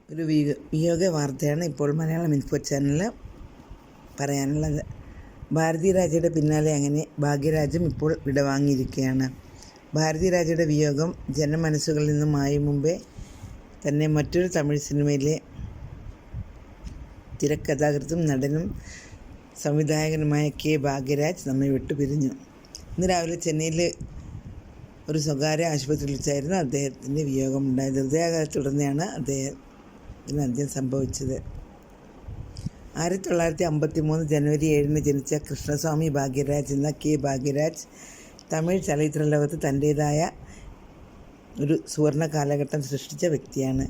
ഒരു വിയോഗ വാർത്തയാണ് ഇപ്പോൾ മലയാളം ഇൻഫോ ചാനലിൽ പറയാനുള്ളത്. ഭാരതി രാജയുടെ പിന്നാലെ അങ്ങനെ ഭാഗ്യരാജും ഇപ്പോൾ വിടവാങ്ങിയിരിക്കുകയാണ്. ഭാരതി രാജയുടെ വിയോഗം ജനമനസ്സുകളിൽ നിന്നും മായും മുമ്പേ തന്നെ മറ്റൊരു തമിഴ് സിനിമയിലെ തിരക്കഥാകൃത്തും നടനും സംവിധായകനുമായ കെ ഭാഗ്യരാജ് നമ്മെ വിട്ടുപിരിഞ്ഞു. ഇന്ന് രാവിലെ ചെന്നൈയിൽ ഒരു സ്വകാര്യ ആശുപത്രിയിൽ വെച്ചായിരുന്നു അദ്ദേഹത്തിൻ്റെ വിയോഗമുണ്ടായത്. ഹൃദയാഘാതത്തെ തുടർന്നാണ് അദ്ദേഹത്തിന് അന്ത്യം സംഭവിച്ചത്. 1953 ജനുവരി 7 ജനിച്ച കൃഷ്ണസ്വാമി ഭാഗ്യരാജ് എന്ന കെ ഭാഗ്യരാജ് തമിഴ് ചലച്ചിത്ര ലോകത്ത് തൻ്റേതായ ഒരു സുവർണ കാലഘട്ടം സൃഷ്ടിച്ച വ്യക്തിയാണ്.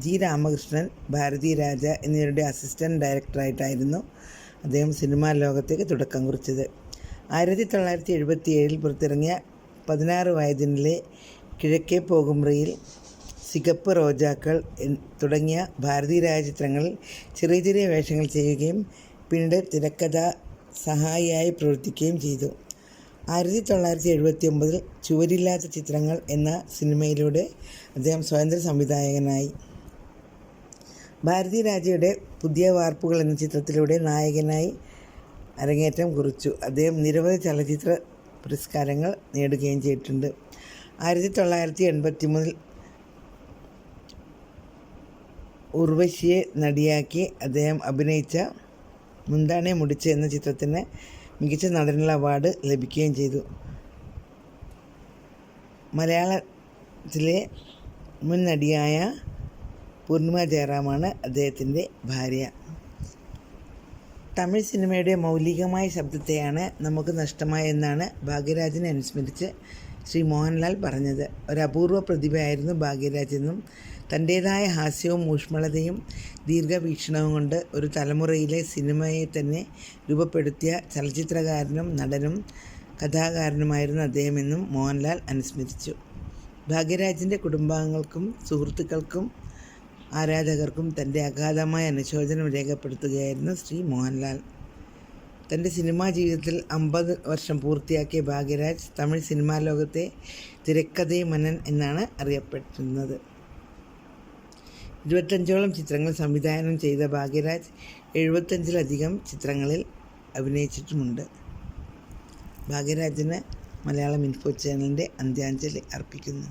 ജി രാമകൃഷ്ണൻ, ഭാരതി രാജ എന്നിവരുടെ അസിസ്റ്റൻറ്റ് ഡയറക്ടറായിട്ടായിരുന്നു അദ്ദേഹം സിനിമാ ലോകത്തേക്ക് തുടക്കം കുറിച്ചത്. 1977 പുറത്തിറങ്ങിയ 16 വയതിനിലെ കിഴക്കേ പോകും റെയിൽ, സികപ്പ് റോജാക്കൾ തുടങ്ങിയ ഭാരതി രാജ ചിത്രങ്ങളിൽ ചെറിയ ചെറിയ വേഷങ്ങൾ ചെയ്യുകയും പിന്നീട് തിരക്കഥാ സഹായിയായി പ്രവർത്തിക്കുകയും ചെയ്തു. 1979 ചുവരില്ലാത്ത ചിത്രങ്ങൾ എന്ന സിനിമയിലൂടെ അദ്ദേഹം സ്വതന്ത്ര സംവിധായകനായി. ഭാരതി രാജയുടെ പുതിയ വാർപ്പുകൾ എന്ന ചിത്രത്തിലൂടെ നായകനായി അരങ്ങേറ്റം കുറിച്ചു. അദ്ദേഹം നിരവധി ചലച്ചിത്ര പുരസ്കാരങ്ങൾ നേടുകയും ചെയ്തിട്ടുണ്ട്. 1983 ഉർവശിയെ നടിയാക്കി അദ്ദേഹം അഭിനയിച്ച മുന്താനെ മുടിച്ച് എന്ന ചിത്രത്തിന് മികച്ച നടനുള്ള അവാർഡ് ലഭിക്കുകയും ചെയ്തു. മലയാളത്തിലെ മുൻ നടിയായ പൂർണിമ ജയറാമാണ് അദ്ദേഹത്തിൻ്റെ ഭാര്യ. തമിഴ് സിനിമയുടെ മൗലികമായ ശബ്ദത്തെയാണ് നമുക്ക് നഷ്ടമായെന്നാണ് ഭാഗ്യരാജിനെ അനുസ്മരിച്ച് ശ്രീ മോഹൻലാൽ പറഞ്ഞത്. ഒരപൂർവ പ്രതിഭയായിരുന്നു ഭാഗ്യരാജ് എന്നും തൻ്റേതായ ഹാസ്യവും ഊഷ്മളതയും ദീർഘവീക്ഷണവും കൊണ്ട് ഒരു തലമുറയിലെ സിനിമയെ തന്നെ രൂപപ്പെടുത്തിയ ചലച്ചിത്രകാരനും നടനും കഥാകാരനുമായിരുന്നു അദ്ദേഹമെന്നും മോഹൻലാൽ അനുസ്മരിച്ചു. ഭാഗ്യരാജിൻ്റെ കുടുംബാംഗങ്ങൾക്കും സുഹൃത്തുക്കൾക്കും ആരാധകർക്കും തൻ്റെ അഗാധമായ അനുശോചനം രേഖപ്പെടുത്തുകയായിരുന്നു ശ്രീ മോഹൻലാൽ. തൻ്റെ സിനിമാ ജീവിതത്തിൽ 50 വർഷം പൂർത്തിയാക്കിയ ഭാഗ്യരാജ് തമിഴ് സിനിമാ ലോകത്തെ തിരക്കഥ മനൻ എന്നാണ് അറിയപ്പെടുന്നത്. 25ഓളം ചിത്രങ്ങൾ സംവിധാനം ചെയ്ത ഭാഗ്യരാജ് 75ലധികം ചിത്രങ്ങളിൽ അഭിനയിച്ചിട്ടുമുണ്ട്. ഭാഗ്യരാജിന് മലയാളം ഇൻഫോ ചാനലിൻ്റെ അന്ത്യാഞ്ജലി അർപ്പിക്കുന്നു.